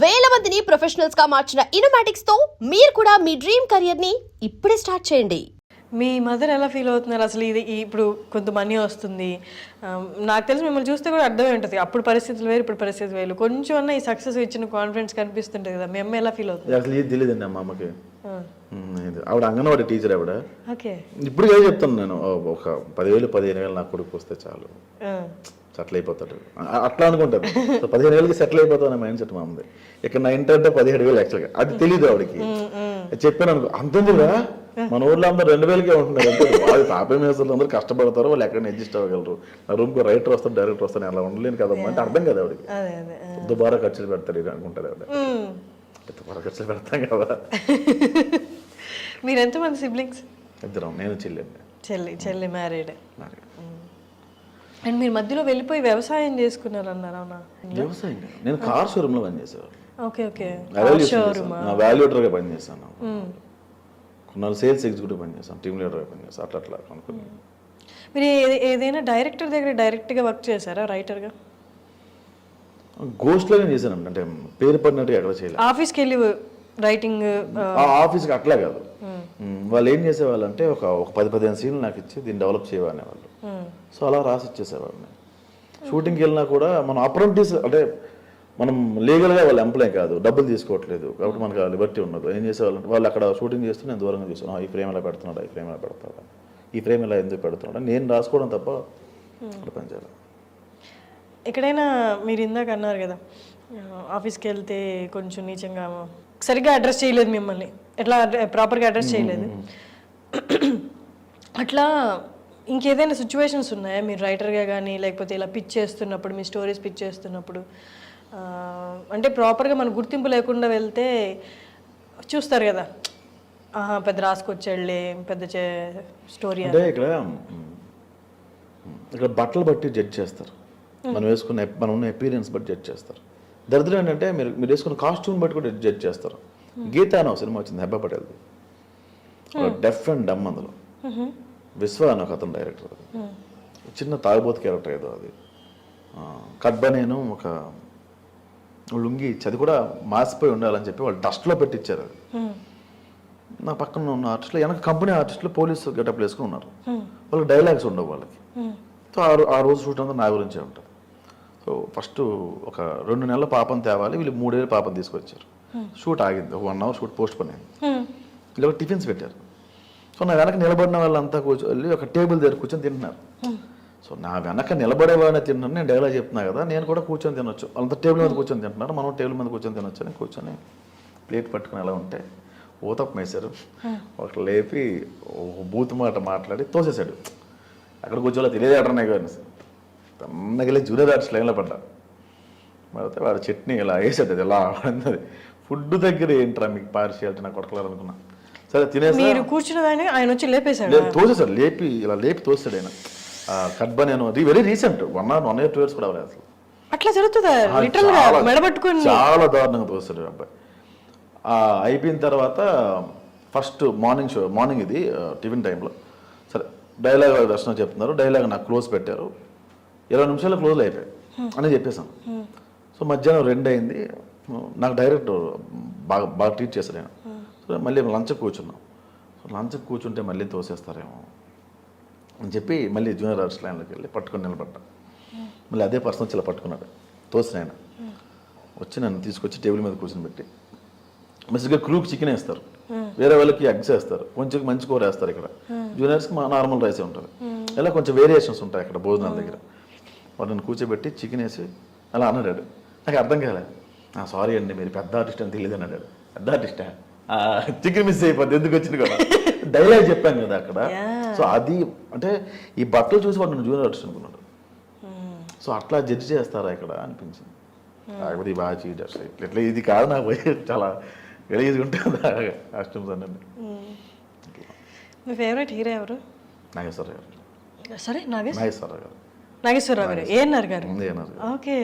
వేల మందిని ప్రొఫెషనల్స్ గా మార్చిన ఇనోమాటిక్స్ తో మీరు కూడా మీ డ్రీమ్ కెరియర్ ని ఇప్పుడే స్టార్ట్ చేయండి. మీ మదర్ ఎలా ఫీల్ అవుతున్నారు అసలు? ఇప్పుడు కొంత మనీ వస్తుంది, నాకు తెలిసి మిమ్మల్ని చూస్తే కూడా అర్థమై ఉంటుంది. అప్పుడు పరిస్థితులు వేరు, ఇప్పుడు పరిస్థితులు వేరు. కొంచెం అన్న ఈ సక్సెస్ ఇచ్చిన కాన్ఫిడెన్స్ కనిపిస్తుంటుంది కదా, మీ అమ్మ ఎలా ఫీల్ అవుతుంది? అసలు ఏది తెలియదండి మా అమ్మకి. ఆవిడ అంగన్వాడీ టీచర్ ఆవిడ. ఓకే, ఇప్పుడు ఏదో చెప్తాను నేను, ఒక 10,000 15,000 నా కొడుకు వస్తే చాలు, సెటిల్ అయిపోతాడు అట్లా అనుకుంటారు. సో 15,000కి సెటిల్ అయిపోతాం అనే మైండ్ సెట్ మా ఉంది. ఇక్కడ నా ఇంటర్ 17,000 యాక్చువల్గా. అది తెలియదు ఆవిడకి. చెప్పాను అనుకో, అంతేందుకురా మన ఊర్లో అందరూ 2,000కే ఉంటున్నారు అంటే వాళ్ళు తాపే మేసలు అందరూ కష్టపడతారు, వాళ్ళు ఎక్కడ అడ్జస్ట్ అవ్వగలరు. నా రూమ్కి రైటర్ వస్తారు, డైరెక్టర్ వస్తారు, అలా ఉండలేను కదమ్మా అంటే అర్థం కదా ఆవిడకి. దుబారా ఖర్చులు పెడతారు ఇది అనుకుంటారు ఆవిడ. దుబారా ఖర్చులు పెడతాం కదా. మీరు ఎంతమంది సిబ్లింగ్స్? ఇద్దరం, నేను చెల్లి మ్యారీడ్. అండ్ మీరు మధ్యలో వెళ్ళిపోయి వ్యవసాయం చేసుకున్నారు అన్నారు, అవునా? వ్యవసాయం నేను కార్ షోరూమ్ లో పనిచేసేవాడు. ఓకే ఓకే, వాల్యూటర్గా పనిచేస్తాను. కొన్నాళ్ళు సేల్స్ ఎగ్జిక్యూటివ్ పనిచేస్తాను, టీమ్ లీడర్గా పనిచేస్తాను. అట్లా అనుకున్నాను. మీరు ఏదైనా డైరెక్టర్ దగ్గర డైరెక్ట్గా వర్క్ చేశారా రైటర్గా? గోస్ట్లోనే చేశాను, అంటే పేరు పడినట్టు ఎక్కడ చేయలేదు. ఆఫీస్కి వెళ్ళి రైటింగ్? ఆఫీస్కి అట్లా కాదు. వాళ్ళు ఏం చేసేవాళ్ళు అంటే ఒక 10-15 సీన్లు నాకు ఇచ్చి దీన్ని డెవలప్ చేయవనే వాళ్ళు. సో అలా రాసి ఇచ్చేసేవాళ్ళని. షూటింగ్కి వెళ్ళినా కూడా మనం అప్రెంటిస్ అంటే మనం లీగల్గా వాళ్ళ ఎంప్లాయ్ కాదు, డబ్బులు తీసుకోవట్లేదు కాబట్టి మనకు లిబర్టీ ఉండదు. ఏం చేసేవాళ్ళంటే వాళ్ళు అక్కడ షూటింగ్ చేస్తూ నేను దూరంగా చూసాను, ఈ ఫ్రేమ్ ఎలా పెడుతున్నాడు, ఈ ఫ్రేమ్ ఎలా పెడతాడు, ఈ ఫ్రేమ్ ఎలా ఎందుకు పెడుతున్నాడు, నేను రాసుకోవడం తప్ప అక్కడ పనిచేయాలి. ఎక్కడైనా మీరు ఇందాక అన్నారు కదా, ఆఫీస్కి వెళ్తే కొంచెం నీచంగా సరిగ్గా అడ్రస్ చేయలేదు మిమ్మల్ని, ఎట్లా ప్రాపర్గా అడ్రస్ చేయలేదు, అట్లా ఇంకేదైనా సిచ్యువేషన్స్ ఉన్నాయా మీరు రైటర్గా కానీ లేకపోతే ఇలా పిచ్ చేస్తున్నప్పుడు, మీ స్టోరీస్ పిచ్ చేస్తున్నప్పుడు? అంటే ప్రాపర్గా మన గుర్తింపు లేకుండా వెళ్తే చూస్తారు కదా, పెద్ద రాసుకొచ్చాడులే, పెద్ద స్టోరీ. అంటే ఇక్కడ బట్టలు బట్టి జడ్జ్ చేస్తారు, మనం ఉన్న ఎపీరియన్స్ బట్టి జడ్జ్ చేస్తారు. దరిద్రం ఏంటంటే మీరు వేసుకున్న కాస్ట్యూమ్ బట్టి కూడా జడ్జ్ చేస్తారు. గీత అని ఒక సినిమా వచ్చింది, హెబ్బా పటేల్ది, డెఫ్ అండ్ డమ్. అందులో విశ్వ అని ఒక అతను డైరెక్టర్, అది చిన్న తాగుబోతు క్యారెక్టర్ ఏదో. అది కడ్బా నేను ఒక లుంగి ఇచ్చి అది కూడా మాసిపోయి ఉండాలని చెప్పి వాళ్ళు డస్ట్లో పెట్టించారు. అది నా పక్కన ఉన్న ఆర్టిస్టులు, వెనక కంపెనీ ఆర్టిస్టులు పోలీసు గెటప్ వేసుకుని ఉన్నారు. వాళ్ళకి డైలాగ్స్ ఉండవు వాళ్ళకి. సో ఆ రోజు షూట్ అంతా నా గురించే ఉంటుంది. సో ఫస్ట్ ఒక 2 నెలల పాపం తేవాలి, వీళ్ళు 3 ఏళ్ళ పాపం తీసుకొచ్చారు. షూట్ ఆగింది, 1 అవర్ షూట్ పోస్ట్ పోన్ అయింది. వీళ్ళు ఒక టిఫిన్స్ పెట్టారు. సో నా వెనక నిలబడిన వాళ్ళంతా కూర్చొని ఒక టేబుల్ దగ్గర కూర్చొని తింటున్నారు. సో నా వెనక నిలబడే వాళ్ళని తింటున్నాను, నేను డైలాగ్ చెప్తున్నా కదా, నేను కూడా కూర్చొని తినొచ్చు. వాళ్ళంతా టేబుల్ మీద కూర్చొని తింటున్నారు, మనం టేబుల్ మీద కూర్చొని తినొచ్చు అని కూర్చొని ప్లేట్ పట్టుకుని ఎలా ఉంటే ఊతప్ప వేశారు. ఒక లేపి బూత్ మాట మాట్లాడి తోసేశాడు. అక్కడ కూర్చోలో తెలియదు అటర్నే కానీ తన్నగిలే జూనియర్ ఆర్టిస్ట్ లైన్లో పడ్డా. పడితే వాడు చట్నీ ఇలా వేసాడు, అది ఎలా ఆడింది. ఫుడ్ దగ్గర ఏంట్రా మీకు పార్షియాలిటీ, నాకు కొడకలేదు అనుకున్నా. సరే తినేసి మీరు కూర్చున్నదాన్ని ఆయన వచ్చి లేపేశాడు, తోసేసాడు, లేపి తోసాడు ఆయన. కడ్బా నేను వెరీ రీసెంట్ 1 or 2 years కూడా అవ్వలేదు అసలు. అట్లా జరుగుతుందా? చాలా దారుణంగా తోస్తాడు అబ్బాయి. అయిపోయిన తర్వాత ఫస్ట్ మార్నింగ్ ఇది టిఫిన్ టైంలో సరే డైలాగ్ దర్శనం చెప్తున్నారు, డైలాగ్ నాకు క్లోజ్ పెట్టారు, 20 నిమిషాలు క్లోజ్ అయిపోయాయి అని చెప్పేసాను. సో మధ్యాహ్నం 2 అయింది, నాకు డైరెక్టర్ బాగా ట్రీట్ చేశాడు ఆయన. సో మళ్ళీ లంచ్కి కూర్చున్నాం. సో లంచ్కి కూర్చుంటే మళ్ళీ తోసేస్తారేమో అని చెప్పి మళ్ళీ జూనియర్ ఆర్టిస్ట్ లైన్లోకి వెళ్ళి పట్టుకొని నిలబడ్డా. మళ్ళీ అదే పర్సన్ వచ్చి ఇలా పట్టుకున్నాడు, తోసిన ఆయన వచ్చి నన్ను తీసుకొచ్చి టేబుల్ మీద కూర్చొని పెట్టి మంచిగా క్రూకి చికెన్ వేస్తారు, వేరే వాళ్ళకి ఎగ్స్ వేస్తారు, కొంచెం మంచి కూర వేస్తారు. ఇక్కడ జూనియర్స్కి నార్మల్ రైసే ఉంటుంది. ఇలా కొంచెం వేరియేషన్స్ ఉంటాయి అక్కడ భోజనాల దగ్గర. వాడు నన్ను కూర్చోబెట్టి చికెన్ వేసి అలా అన్నాడు. నాకు అర్థం కాలేదు. సారీ అండి మీరు పెద్ద ఆర్టిస్ట్ అని తెలియదు అని అన్నాడు. పెద్ద ఆర్టిస్టా, చికెన్ మిస్ అయిపోద్ది ఎందుకు వచ్చింది కదా, డైలాగ్ చెప్పాను కదా అక్కడ. సో అది అంటే ఈ బట్టలు చూసి వాడు నన్ను జూనియర్ ఆర్టిస్ట్ అనుకున్నాడు. సో అట్లా జడ్జి చేస్తారా ఇక్కడ అనిపించింది. కాకపోతే ఈ బాగా చీటర్స్ ఇట్లా ఇది కాదు, నాకు చాలా గలీజ్గా ఉంటుంది కాస్ట్యూమ్స్ అన్నీ. మీ ఫేవరెట్ హీరో ఎవరు? నాగేశ్వరరావు గారు. సరే నాగేశ్వరరావు గారు. నాగేశ్వరరావు గారు, ఏఎన్ఆర్ గారు. ఓకే,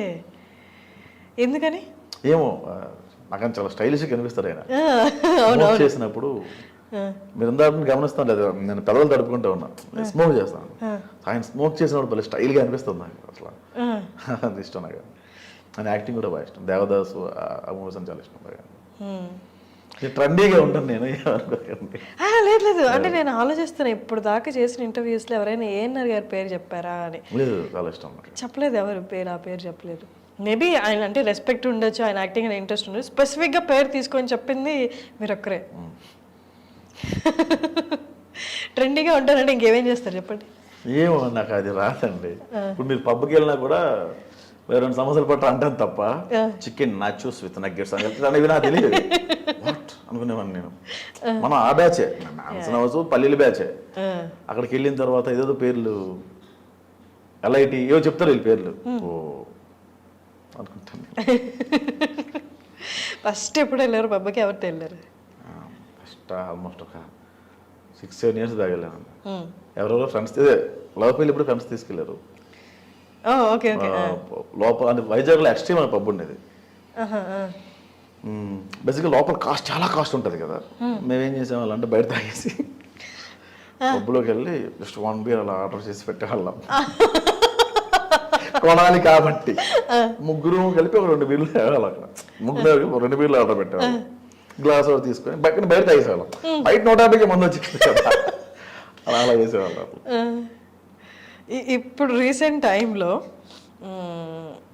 ఎందుకని? ఏమో నాకు చాలా స్టైలిష్గా కనిపిస్తారు ఆయన చేసినప్పుడు. మీరు అందరూ గమనిస్తాను లేదు, నేను పెదవులు తడుపుకుంటూ ఉన్నా, స్మోక్ చేస్తాను. ఆయన స్మోక్ చేసినప్పుడు భలే స్టైల్గా అనిపిస్తుంది నాకు. అసలు అది ఇష్టం నాకు. ఆయన యాక్టింగ్ కూడా బాగా ఇష్టం. దేవదాసు ఆ మూవీస్ అని చాలా ఇష్టం బాగా. ట్రెండీగా ఉంటాను నేను, ఏమనుకోకండి. లేదు అంటే నేను ఆలోచిస్తాను ఇప్పుడు దాకా చేసిన ఇంటర్వ్యూస్లో ఎవరైనా ఏఎన్ఆర్ గారి పేరు చెప్పారా అని. లేదు, చాలా ఇష్టం నాకు. చెప్పలేదు ఎవరు పేరు, ఆ పేరు చెప్పలేదు. మేబీ ఆయన అంటే రెస్పెక్ట్ ఉండొచ్చు, ఆయన యాక్టింగ్ అనే ఇంట్రెస్ట్ ఉండదు. స్పెసిఫిక్గా పేరు తీసుకొని చెప్పింది మీరు ఒక్కరే. ట్రెండీగా ఉంటారంటే ఇంకేమేం చేస్తారు చెప్పండి. ఏమో నాకు అది రాదండి. ఇప్పుడు మీరు పబ్కి వెళ్ళినా కూడా 2 సమోసాలు పట్టు అంటాను తప్ప చికెన్ నాచోస్ విత్ నగ్గెట్స్ అనేవి నాకు తెలియదు. వాట్ అనుకునేవాడిని నేను. మనం ఆ బ్యాచే, అవచ్చు పల్లీల బ్యాచే. అక్కడికి వెళ్ళిన తర్వాత ఏదేదో పేర్లు LIT ఏవో చెప్తారు వీళ్ళు పేర్లు. ఓ అనుకుంటాను. ఫస్ట్ ఎప్పుడు వెళ్ళారు పబ్కి, ఎవరితో వెళ్ళారు? ఫస్ట్ ఆల్మోస్ట్ ఒక 6-7 years దాకా వెళ్ళాను. ఎవరెవరో ఫ్రెండ్స్, ఇదే లవ్ పెళ్ళి ఇప్పుడు ఫ్రెండ్స్ తీసుకెళ్లారు. Okay okay. లోపల అంటే వైజాగ్లో ఎక్స్ట్రీమ్ అనే పబ్ ఉండేది. బేసిక్గా లోపల చాలా కాస్ట్ ఉంటుంది కదా. మేమేం చేసేవాళ్ళం అంటే బయట తాగేసి పబ్లోకి వెళ్ళి జస్ట్ 1 beer అలా ఆర్డర్ చేసి పెట్టేవాళ్ళం. కొనాలి కాబట్టి ముగ్గురు కలిపి ఒక 2 beerలు తాగాలి. అక్కడ ముగ్గురు 2 beerలు ఆర్డర్ పెట్టేవాళ్ళం. గ్లాస్ ఒకటి తీసుకొని బయట తాగేసేవాళ్ళం. బయట 150కి మంది వచ్చింది కదా, అలా చేసేవాళ్ళం. ఇప్పుడు రీసెంట్ టైంలో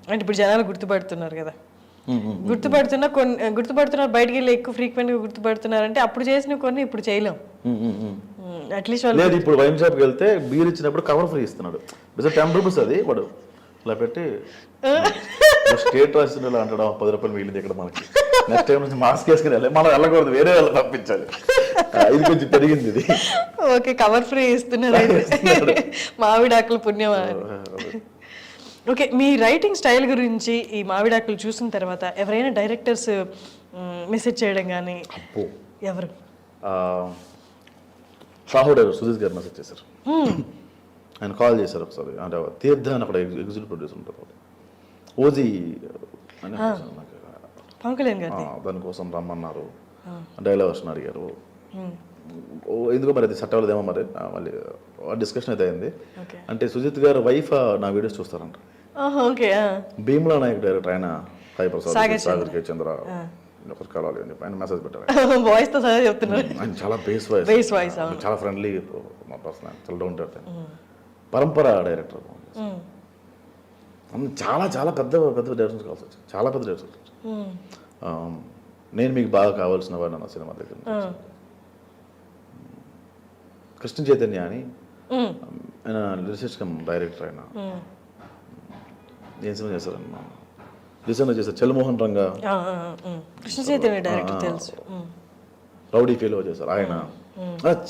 అంటే ఇప్పుడు జనాలు గుర్తుపడుతున్నారు కదా, గుర్తుపడుతున్నారు బయటికి వెళ్ళి ఎక్కువ ఫ్రీక్వెంట్గా గుర్తుపడుతున్నారు. అంటే అప్పుడు చేసిన కొన్ని ఇప్పుడు చేయలేం. అట్లీస్ట్ లేదు, ఇప్పుడు వైన్ షాప్కి వెళ్తే బీర్ ఇచ్చినప్పుడు కవర్ ఫ్రీ ఇస్తున్నాడు. 10 rupees అది వాడు ఇలా పెట్టి స్టేట్ రాసిన అంటాడు 10 రూపాయలు మిగిలింది ఇక్కడ మనకి. నెక్స్ట్ టైం నుంచి మాస్క్ వేసుకుని వెళ్ళాలి, మనం వెళ్ళకూడదు, వేరే వాళ్ళు పంపించాలి. ఇది కొంచెం పెరిగింది ఇది. ఓకే, కవర్ ఫ్రీ ఇస్తున్నారు. మామిడాకులు పుణ్యం. ఓకే, మీ రైటింగ్ స్టైల్ గురించి ఈ మామిడాకులు చూసిన తర్వాత ఎవరైనా డైరెక్టర్స్ మెసేజ్ చేయడం కానీ? ఎవరు? సాహో డైరెక్టర్ సుజిత్ గారు మెసేజ్ చేశారు. ఆయన కాల్ చేశారు ఒకసారి. అంటే తీర్థ అని అక్కడ ఎగ్జిక్యూటివ్ ప్రొడ్యూసర్ ఉంటారు, ఓజీ అని, పవన్ కళ్యాణ్ గారు. దానికోసం రమ్మన్నారు. డైలాగ్ వర్షన్ అడిగారు. ఎందుకో మరి అది సట్టవలేదేమో మరి, మళ్ళీ డిస్కషన్ అయితే అయింది. అంటే సుజిత్ గారు వైఫ్ నా వీడియోస్ చూస్తారంట. భీమ్లా నాయక్ డైరెక్టర్ ఆయన సాగర్ కే చంద్ర ఒకరు కలవాలి అని చెప్పి ఆయన మెసేజ్ పెట్టారు. ఆయన చాలా బేస్ వాయిస్, చాలా ఫ్రెండ్లీ, మా పర్సనల్ చాలా డౌన్ టు ఎర్త్. పరంపర డైరెక్టర్. చాలా చాలా పెద్ద పెద్ద డైరెక్టర్స్ కావాల్సి వచ్చింది, చాలా పెద్ద డైరెక్టర్స్. నేను మీకు బాగా కావాల్సిన వాడు అన్న సినిమా దగ్గర కృష్ణ చైతన్య అని ఆయన రీసెర్చ్ కమ్ డైరెక్టర్. ఆయన ఏం సినిమా చేశారన్న రీసెంట్గా చేశారు, చలమోహన్ రంగా. కృష్ణ చైతన్య డైరెక్టర్ తెలుసు. రౌడీ ఫీల్ చేశారు ఆయన.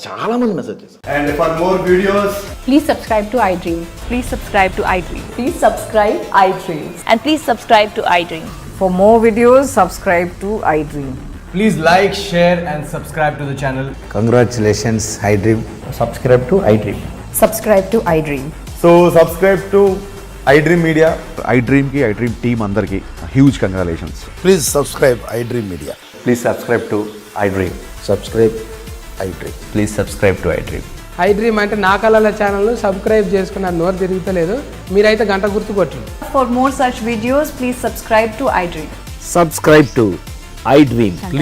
చాలా మంది మెసేజ్ చేశారు. And for more videos, please subscribe to iDream. Please subscribe to iDream. Please subscribe iDream. And please subscribe to iDream. For more videos, subscribe to iDream. please like, share and subscribe to the channel. Congratulations, iDream. Subscribe to iDream. Subscribe to iDream. So subscribe to iDream Media. iDream ki iDream team andarki huge congratulations. Please subscribe iDream Media. Please subscribe to iDream. Subscribe iDream. Please subscribe to iDream. iDream అంటే నా కళల ఛానల్ను subscribe చేసుకున్న నోరు తిరుగుతలేదు, మీరైతే గంట గుర్తు కొట్టండి. For more such videos, please subscribe to iDream. Subscribe to iDream.